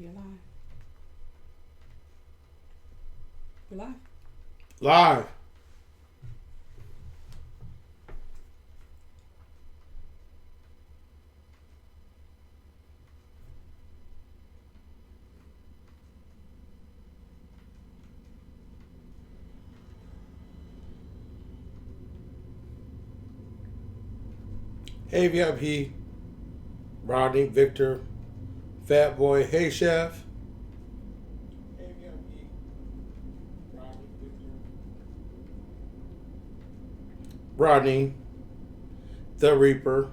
You're live. You're live. Live. Hey VIP, Rodney, Victor, Fat Boy, hey Chef. Hey VIP, Rodney, Victor, Rodney, the Reaper.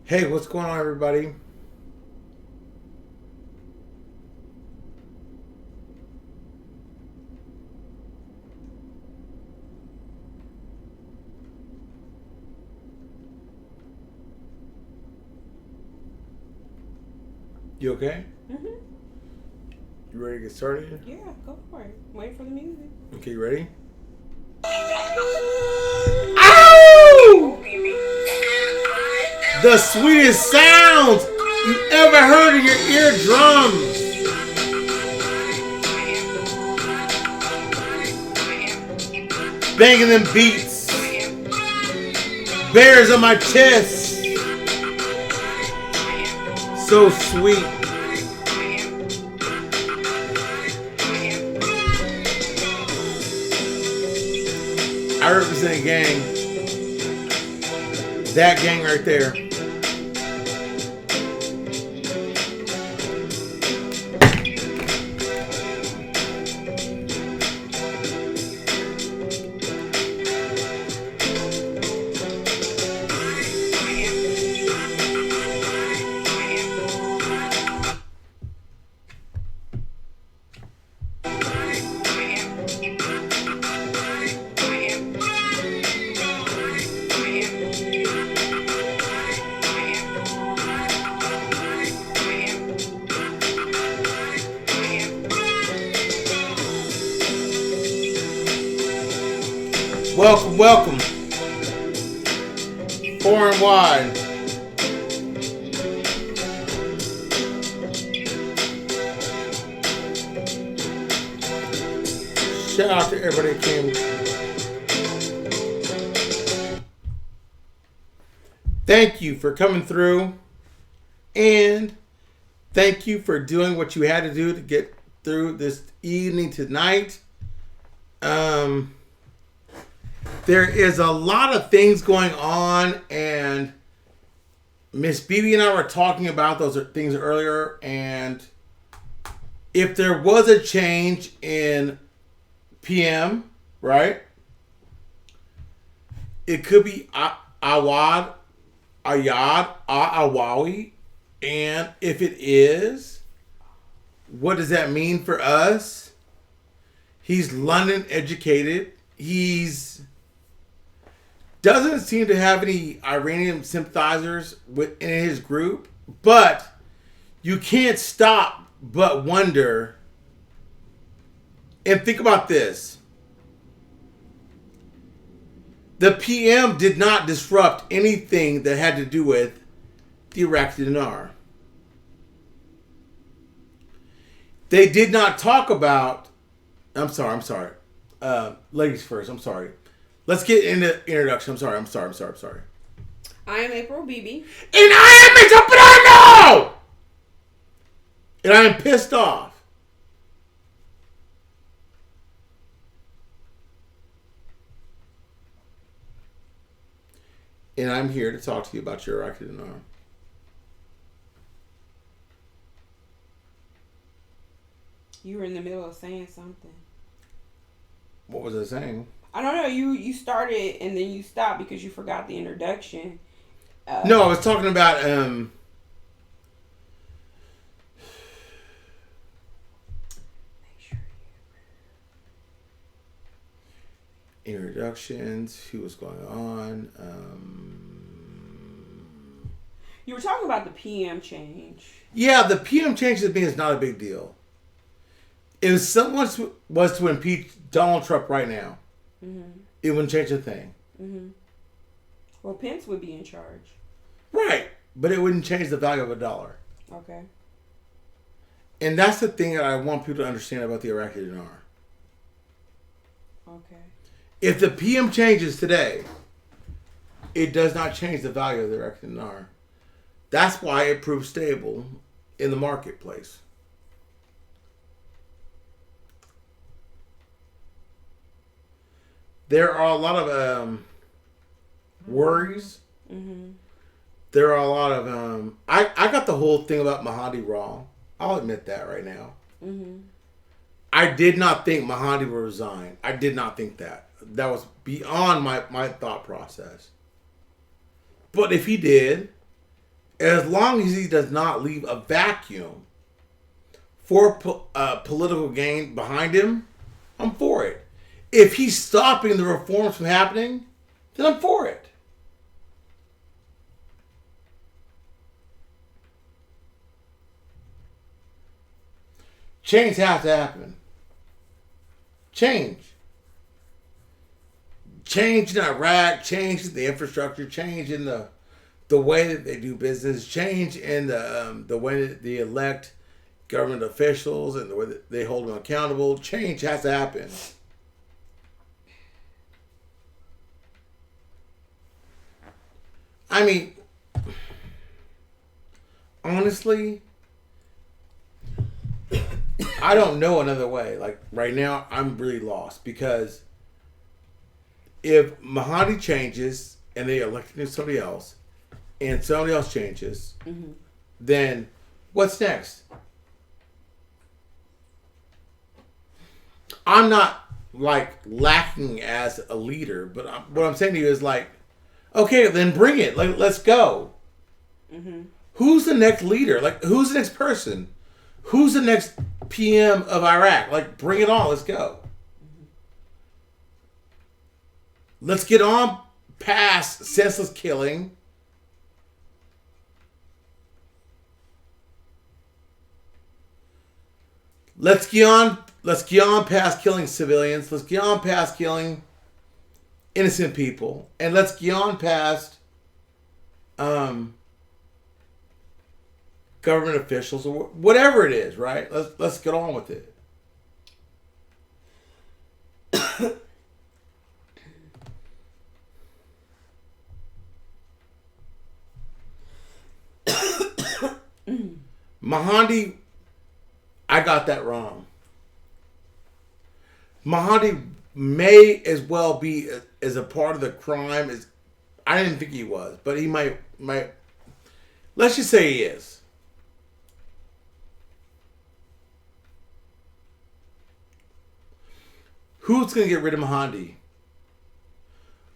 Hey, what's going on, everybody? You okay? Mm-hmm. You ready to get started? Yeah, go for it. Wait for the music. Okay, you ready? Ow! The sweetest sounds you ever heard in your eardrums. Banging them beats. Bears on my chest. So sweet. I represent a gang. That gang right there. Welcome, welcome. Far and wide. Shout out to everybody that came. Thank you for coming through. And thank you for doing what you had to do to get through this evening tonight. There is a lot of things going on, and Miss BB and I were talking about those things earlier, and if there was a change in PM, right? It could be Awawi, and if it is, what does that mean for us? He's London educated. He's doesn't seem to have any Iranian sympathizers within his group, but you can't stop but wonder and think about this. The PM did not disrupt anything that had to do with the Iraqi Dinar. They did not talk about... I'm sorry. Ladies first, I'm sorry. Let's get into introduction. I'm sorry. I am April BB. And I am Mr. Brando! And I am pissed off. And I'm here to talk to you about your Iraqi Dinar. You were in the middle of saying something. What was I saying? I don't know. You started and then you stopped because you forgot the introduction. No, I was talking about Introductions. Who was going on? You were talking about the PM change. Yeah, the PM change to me is not a big deal. If someone was to impeach Donald Trump right now, it wouldn't change a thing. Well, Pence would be in charge. Right. But it wouldn't change the value of a dollar. Okay. And that's the thing that I want people to understand about the Iraqi dinar. Okay. If the PM changes today, it does not change the value of the Iraqi dinar. That's why it proves stable in the marketplace. There are a lot of worries. There are a lot of... I got the whole thing about Mahdi wrong. I'll admit that right now. I did not think Mahdi would resign. I did not think that. That was beyond my thought process. But if he did, as long as he does not leave a vacuum for political gain behind him, I'm for it. If he's stopping the reforms from happening, then I'm for it. Change has to happen. Change. Change in Iraq, change in the infrastructure, change in the way that they do business, change in the way that they elect government officials and the way that they hold them accountable. Change has to happen. I mean, honestly, I don't know another way. Like right now, I'm really lost because if Mahdi changes and they elect somebody else, and somebody else changes, then what's next? I'm not like lacking as a leader, but what I'm saying to you is like, okay, then bring it. Like, let's go. Who's the next leader? Like, who's the next person? Who's the next PM of Iraq? Like, bring it on. Let's go. Let's get on past senseless killing. Let's get on past killing civilians. Let's get on past killing innocent people. And let's get on past government officials or whatever it is, right? Let's get on with it. Mahdi, I got that wrong. Mahdi may as well be as a part of the crime as I didn't think he was, but he might. Let's just say he is. Who's going to get rid of Mahdi?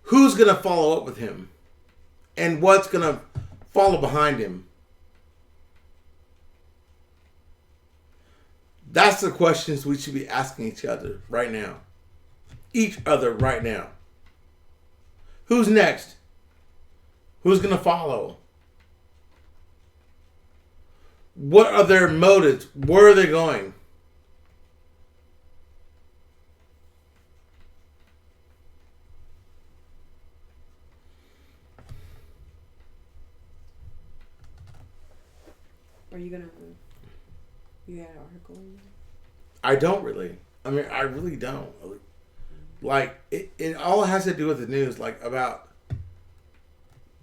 Who's going to follow up with him? And what's going to follow behind him? That's the questions we should be asking each other right now. Who's next? Who's going to follow? What are their motives? Where are they going? Are you gonna? You had an article in there? I don't really. I mean, I really don't. Like, it all has to do with the news, like, about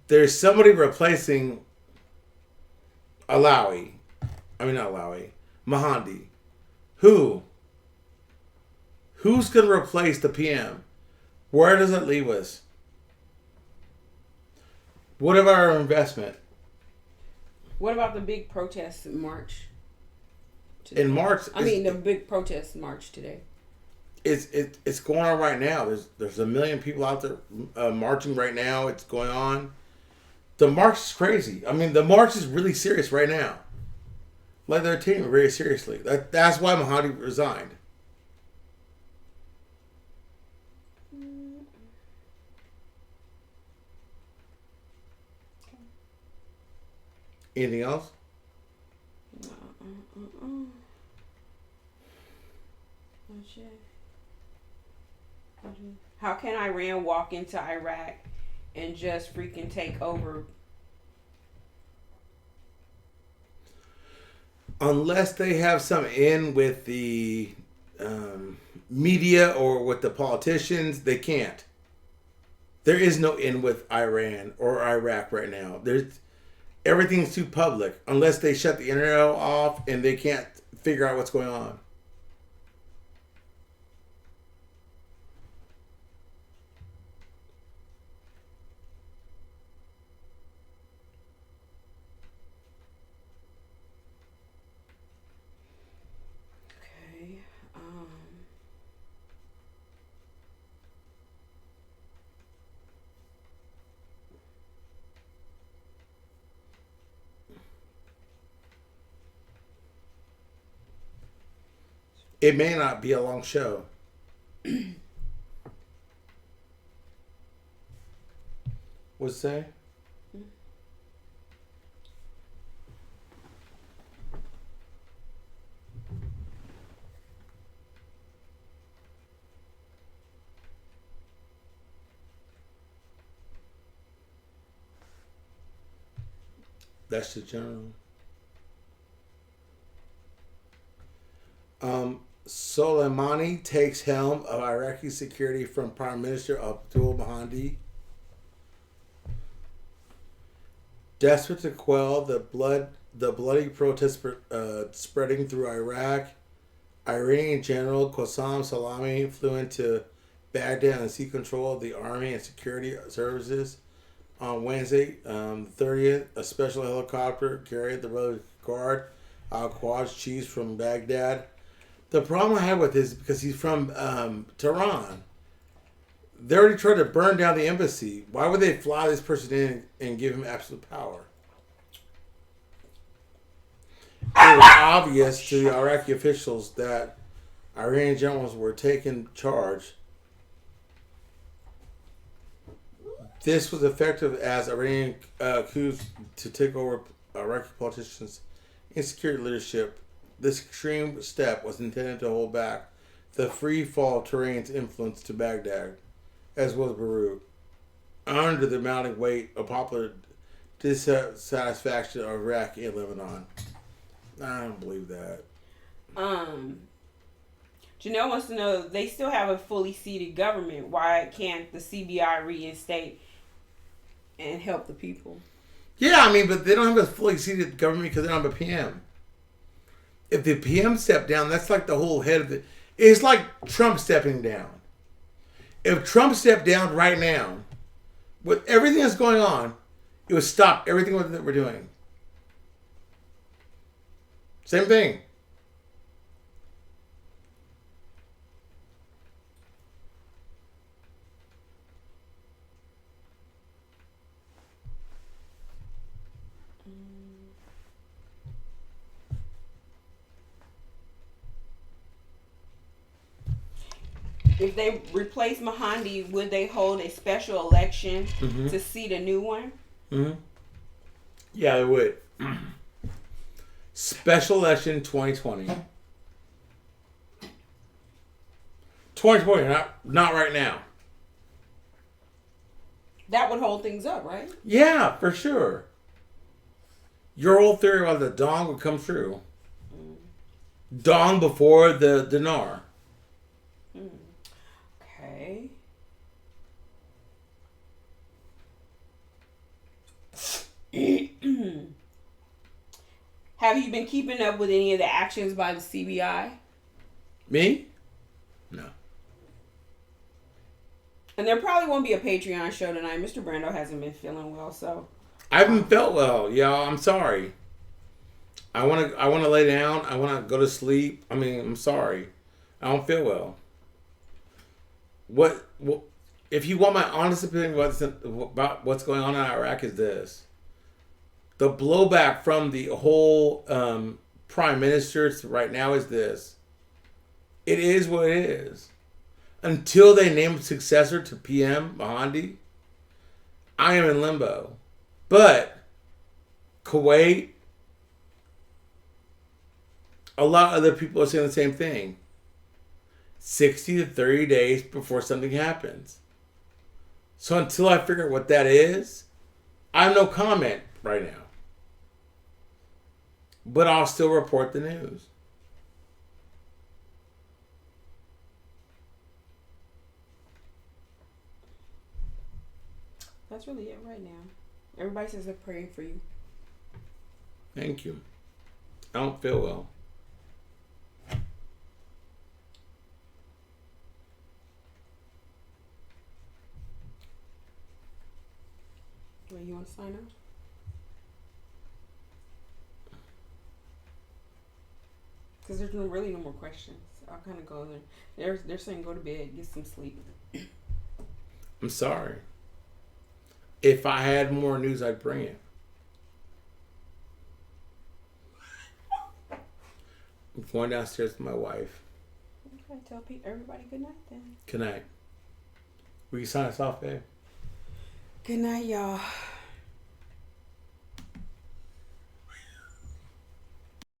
there's somebody replacing Mahdi. Who? Who's going to replace the PM? Where does it leave us? What about our investment? What about the big protest march? Today? In March, the big protest march today. It's going on right now. There's 1 million people out there marching right now. It's going on. The march is crazy. I mean, the march is really serious right now. Like, they're taking it very seriously. That's why Mahdi resigned. Anything else? How can Iran walk into Iraq and just freaking take over? Unless they have some in with the media or with the politicians, they can't. There is no in with Iran or Iraq right now. Everything's too public. Unless they shut the internet off and they can't figure out what's going on. Okay. It may not be a long show. What's that? That's the general. Soleimani takes helm of Iraqi security from Prime Minister Abdul Mahdi. Desperate to quell the bloody protests spreading through Iraq, Iranian General Qassem Soleimani flew into Baghdad and seized control of the army and security services. On Wednesday, the 30th, a special helicopter carried the Rebel Guard Al-Quds chiefs from Baghdad. The problem I have with this is because he's from Tehran. They already tried to burn down the embassy. Why would they fly this person in and give him absolute power? It was obvious to the Iraqi officials that Iranian generals were taking charge. This was effective as Iranian coups to take over Iraqi politicians' insecurity leadership. This extreme step was intended to hold back the free fall of Tehran's influence to Baghdad, as well as Beirut, under the mounting weight of popular dissatisfaction of Iraq and Lebanon. I don't believe that. Janelle wants to know, they still have a fully seated government. Why can't the CBI reinstate and help the people? Yeah, I mean, but they don't have a fully seated government because they don't have a PM. If the PM stepped down, that's like the whole head of it. It's like Trump stepping down. If Trump stepped down right now, with everything that's going on, it would stop everything that we're doing. Same thing. If they replace Mahdi, would they hold a special election to seat a new one? Yeah, they would. Special election 2020. 2020, not right now. That would hold things up, right? Yeah, for sure. Your whole theory about the Dong would come true. Dong before the dinar. Okay. Have you been keeping up with any of the actions by the CBI? Me? No. And there probably won't be a Patreon show tonight. Mr. Brando hasn't been feeling well, so I haven't felt well, y'all. I'm sorry. I wanna lay down. I wanna go to sleep. I mean, I'm sorry. I don't feel well. What if you want my honest opinion about what's going on in Iraq is this. The blowback from the whole prime minister right now is this. It is what it is. Until they name a successor to PM Mahdi, I am in limbo. But Kuwait, a lot of other people are saying the same thing. 60 to 30 days before something happens. So until I figure out what that is, I have no comment right now. But I'll still report the news. That's really it right now. Everybody says they're praying for you. Thank you. I don't feel well. Well, you want to sign up? Because there's really no more questions. I'll kind of go there. They're saying go to bed, get some sleep. I'm sorry. If I had more news, I'd bring it. I'm going downstairs with my wife. Okay, tell everybody good night then. Good night. Will you sign us off, babe? Good night, y'all.